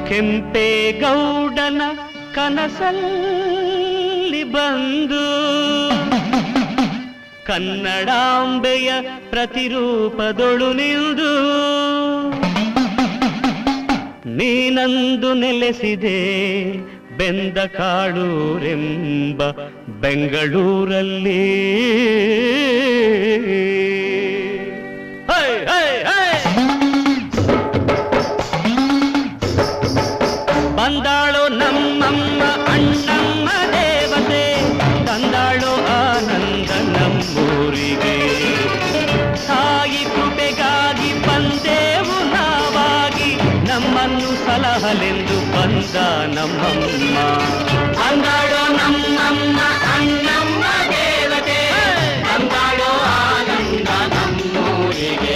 ಕೆಂಪೇಗೌಡನ ಕನಸಲ್ಲಿ ಬಂದು ಕನ್ನಡಾಂಬೆಯ ಪ್ರತಿರೂಪದೊಳು ನಿಲ್ದು ನೀನಂದು ನೆಲೆಸಿದೆ ಬೆಂದ ಕಾಡೂರೆಂಬ ಬೆಂಗಳೂರಲ್ಲಿ. ಹೈ ಹೈ ಹೈ ಬಂದಾಳೋ ನಮ್ಮಮ್ಮ ಅಣ್ಣಮ್ಮ ದೇವತೆ, ತಂದಾಳೋ ಆನಂದ ನಮ್ಮೂರಿಗೆ. ತಾಯಿ ಕೃಪೆಗಾಗಿ ಬಂದೆವು ನಾವಾಗಿ, ನಮ್ಮನ್ನು ಸಲಹಲೆಂದು ಬಂದ ನಮ್ಮಮ್ಮ. ತಂದಾಳೋ ನಮ್ಮಮ್ಮ ಅಣ್ಣಮ್ಮ ದೇವತೆ, ತಂದಾಳೋ ಆನಂದ ನಮ್ಮೂರಿಗೆ.